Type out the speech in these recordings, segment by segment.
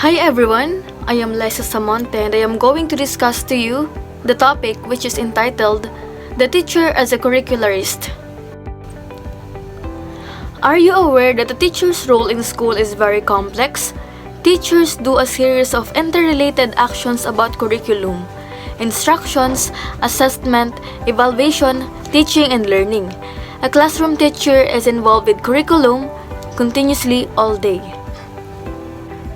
Hi everyone, I am LYSA SAMONTE and I am going to discuss to you the topic which is entitled The Teacher as a Curricularist. Are you aware that the teacher's role in school is very complex? Teachers do a series of interrelated actions about curriculum, instructions, assessment, evaluation, teaching, and learning. A classroom teacher is involved with curriculum continuously all day.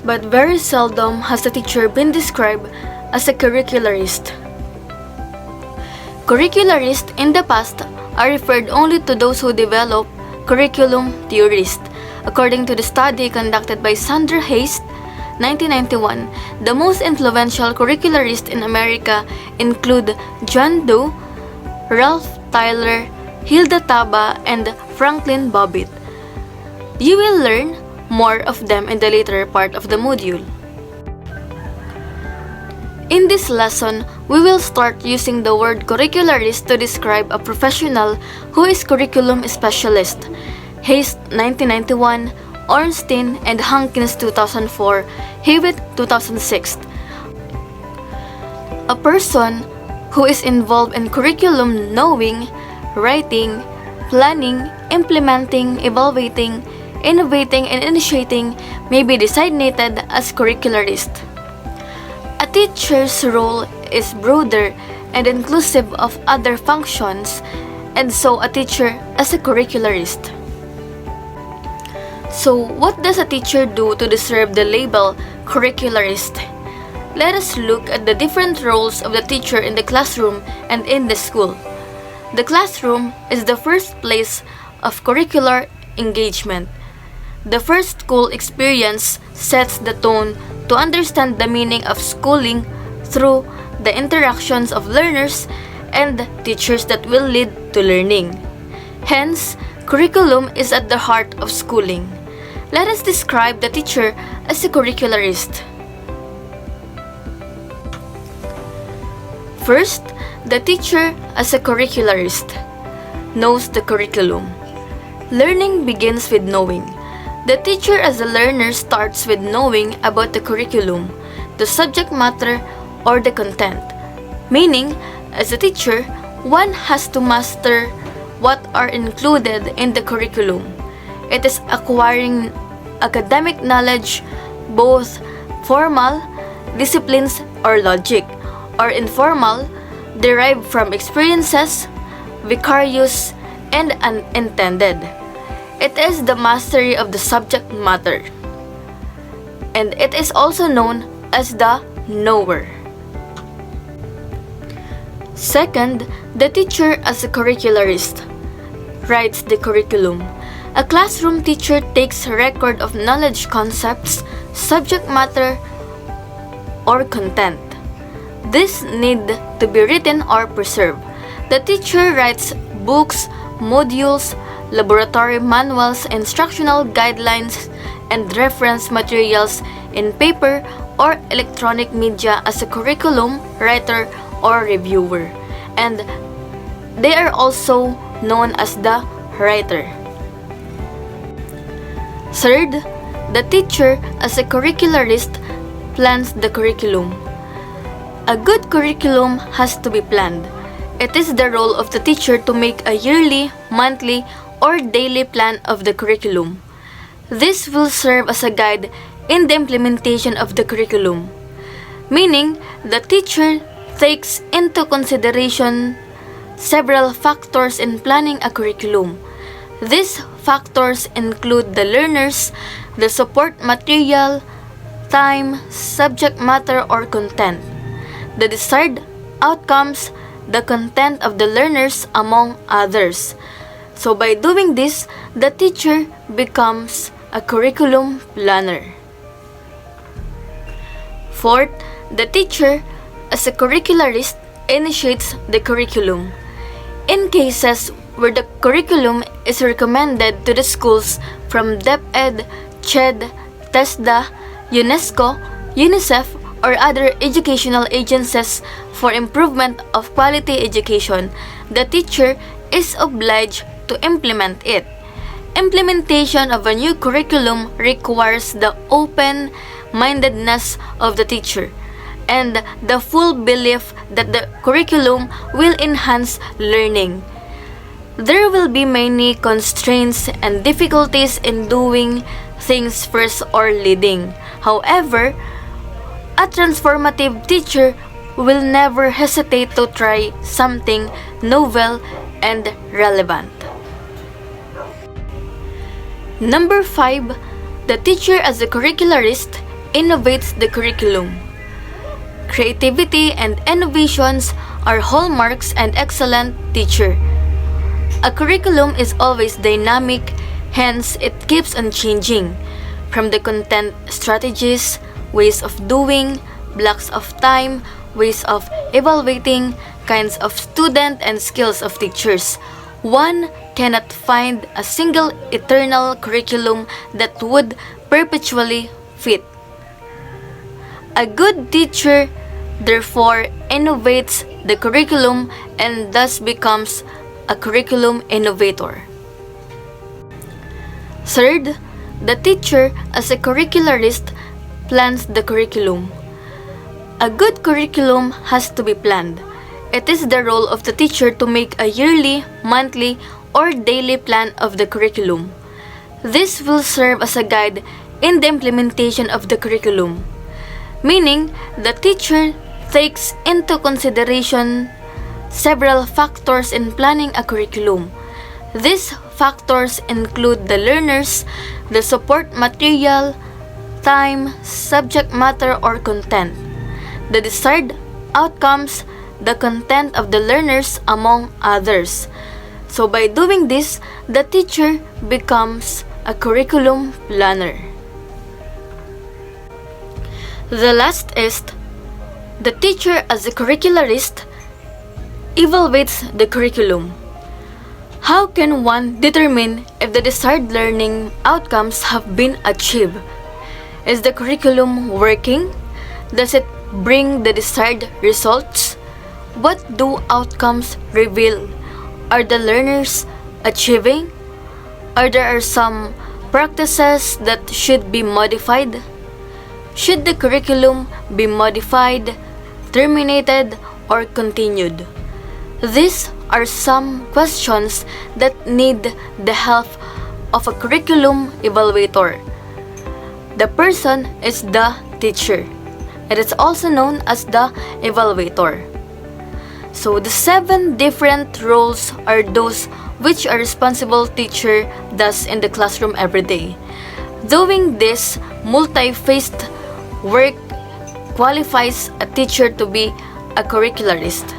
But very seldom has the teacher been described as a curricularist. Curricularists in the past are referred only to those who develop curriculum theorists. According to the study conducted by Sandra Hayes, 1991, the most influential curricularists in America include John Doe, Ralph Tyler, Hilda Taba, and Franklin Bobbitt. You will learn more of them in the later part of the module. In this lesson, we will start using the word curricularist to describe a professional who is curriculum specialist. Hayes 1991, Ornstein and Hankins 2004, Hewitt 2006. A person who is involved in curriculum knowing, writing, planning, implementing, evaluating, innovating, and initiating may be designated as curricularist. A teacher's role is broader and inclusive of other functions, and so a teacher as a curricularist. So, what does a teacher do to deserve the label curricularist? Let us look at the different roles of the teacher in the classroom and in the school. The classroom is the first place of curricular engagement. The first school experience sets the tone to understand the meaning of schooling through the interactions of learners and teachers that will lead to learning. Hence, curriculum is at the heart of schooling. Let us describe the teacher as a curricularist. First, the teacher as a curricularist knows the curriculum. Learning begins with knowing. The teacher as a learner starts with knowing about the curriculum, the subject matter, or the content. Meaning, as a teacher, one has to master what are included in the curriculum. It is acquiring academic knowledge, both formal, disciplines, or logic, or informal, derived from experiences, vicarious, and unintended. It is the mastery of the subject matter, and it is also known as the knower. Second, the teacher as a curricularist writes the curriculum. A classroom teacher takes record of knowledge concepts, subject matter, or content. This need to be written or preserved. The teacher writes books, modules, laboratory manuals, instructional guidelines, and reference materials in paper or electronic media as a curriculum writer or reviewer, and they are also known as the writer. Third, the teacher as a curricularist plans the curriculum. A good curriculum has to be planned. It is the role of the teacher to make a yearly, monthly, or daily plan of the curriculum. This will serve as a guide in the implementation of the curriculum, meaning the teacher takes into consideration several factors in planning a curriculum. These factors include the learners, the support material, time, subject matter, or content, the desired outcomes, the content of the learners, among others. So by doing this, the teacher becomes a curriculum planner. Fourth, the teacher as a curricularist initiates the curriculum. In cases where the curriculum is recommended to the schools from DepEd, CHED, TESDA, UNESCO, UNICEF, or other educational agencies for improvement of quality education, the teacher is obliged to implement it. Implementation of a new curriculum requires the open-mindedness of the teacher and the full belief that the curriculum will enhance learning. There will be many constraints and difficulties in doing things first or leading. However, a transformative teacher will never hesitate to try something novel and relevant. Number 5. The teacher as a curricularist innovates the curriculum. Creativity and innovations are hallmarks and excellent teacher. A curriculum is always dynamic, hence it keeps on changing. From the content strategies, ways of doing, blocks of time, ways of evaluating, kinds of student and skills of teachers. One cannot find a single eternal curriculum that would perpetually fit. A good teacher therefore innovates the curriculum and thus becomes a curriculum innovator. Third, the teacher as a curricularist plans the curriculum. A good curriculum has to be planned. It is the role of the teacher to make a yearly, monthly, or daily plan of the curriculum. This will serve as a guide in the implementation of the curriculum, meaning the teacher takes into consideration several factors in planning a curriculum. These factors include the learners, the support material, time, subject matter or content, the desired outcomes, the content of the learners, among others. So by doing this, the teacher becomes a curriculum planner. The last is the teacher as a curricularist evaluates the curriculum. How can one determine if the desired learning outcomes have been achieved? Is the curriculum working? Does it bring the desired results? What do outcomes reveal? Are the learners achieving? Are there some practices that should be modified? Should the curriculum be modified, terminated, or continued? These are some questions that need the help of a curriculum evaluator. The person is the teacher. It is also known as the evaluator. So the 7 different roles are those which a responsible teacher does in the classroom every day. Doing this multi-faced work qualifies a teacher to be a curricularist.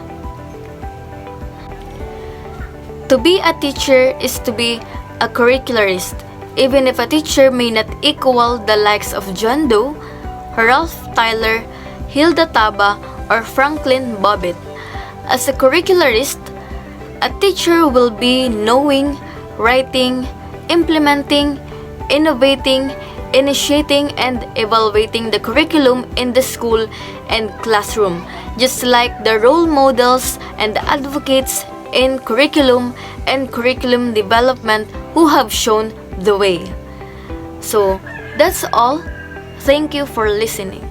To be a teacher is to be a curricularist, even if a teacher may not equal the likes of John Doe, Ralph Tyler, Hilda Taba, or Franklin Bobbitt. As a curricularist, a teacher will be knowing, writing, implementing, innovating, initiating, and evaluating the curriculum in the school and classroom, just like the role models and the advocates in curriculum and curriculum development who have shown the way. So, that's all. Thank you for listening.